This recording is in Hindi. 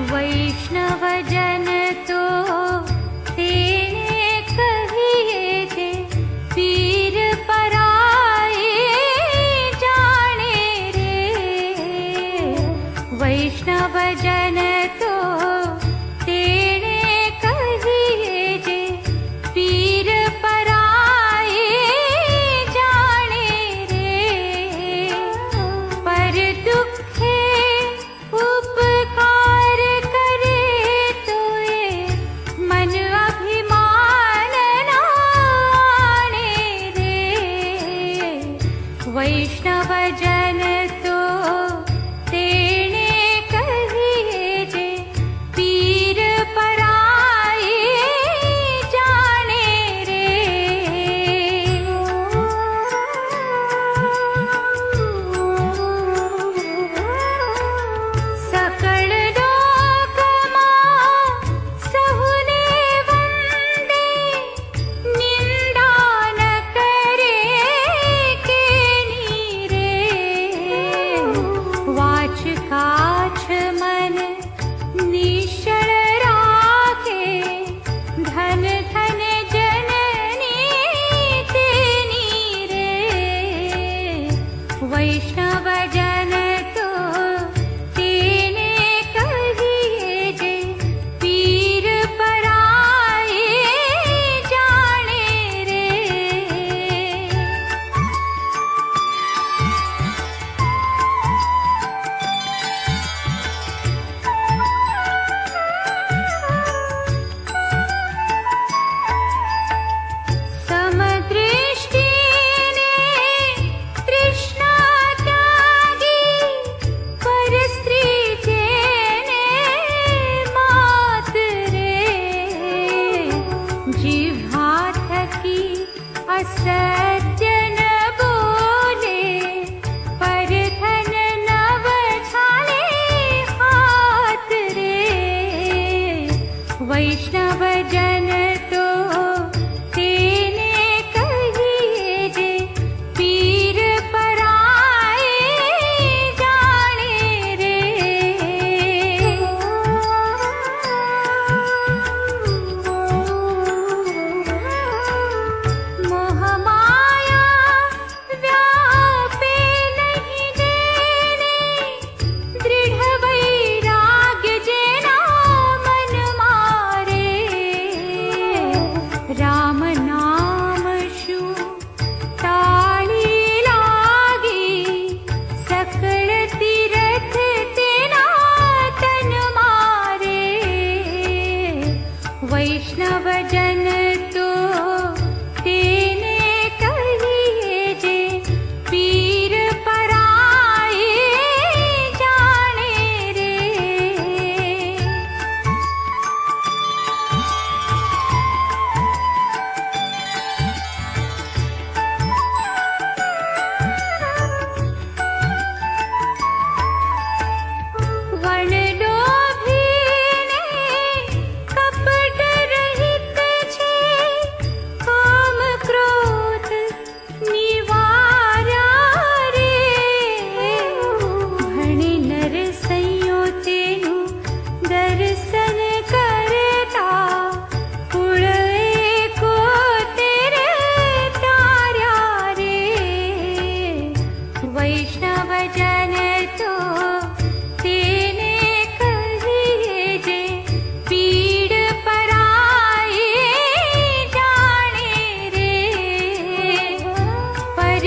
वैष्णव जन तो तेने कहिए जे पीर पराए जाने रे। वैष्णव जन तो तेने कहिए जे पीर पराए जाने रे। पर दुखे उपकार करे तो ये मन अभिमान ना आने रे। वैष्णव जन तो तेने कहिए जे पीर पराए जाने रे। सकल लोकमा सहुने वंदे निंदा न करे के नीरे। वाच काछ मन निश्चल राखे धन धन जननी तेनी रे। वैष्णव जन तो तेने कहिए जे पीर पराए जाने रे। समदृष्टि ने तृष्णा त्यागी पर स्त्री जेने मात रे। जिह्वा थकी असत्य न बोले पर धन नव छाले हाथ रे। वैष्णव जन तो तेने कहिए जे पीर पराए जाने रे। मोह माया व्यापे नहीं देने दृढ़ वैराग्य जेना मन मारे। राम नाम शू ताली लागी सकल तीरथ तेना तन मारे। वैष्णव जन तो तेने कहिए जे पीर पराए जाने रे। वण लोभी ने कपट रहित छे काम क्रोध निवार्या रे। भणे नर संयो तेनु दर्शन करता कुळ एको तेरे तार्या रे। वैष्णव जन तो तेने कहिए जे पीड़ पराए जाने रे। पर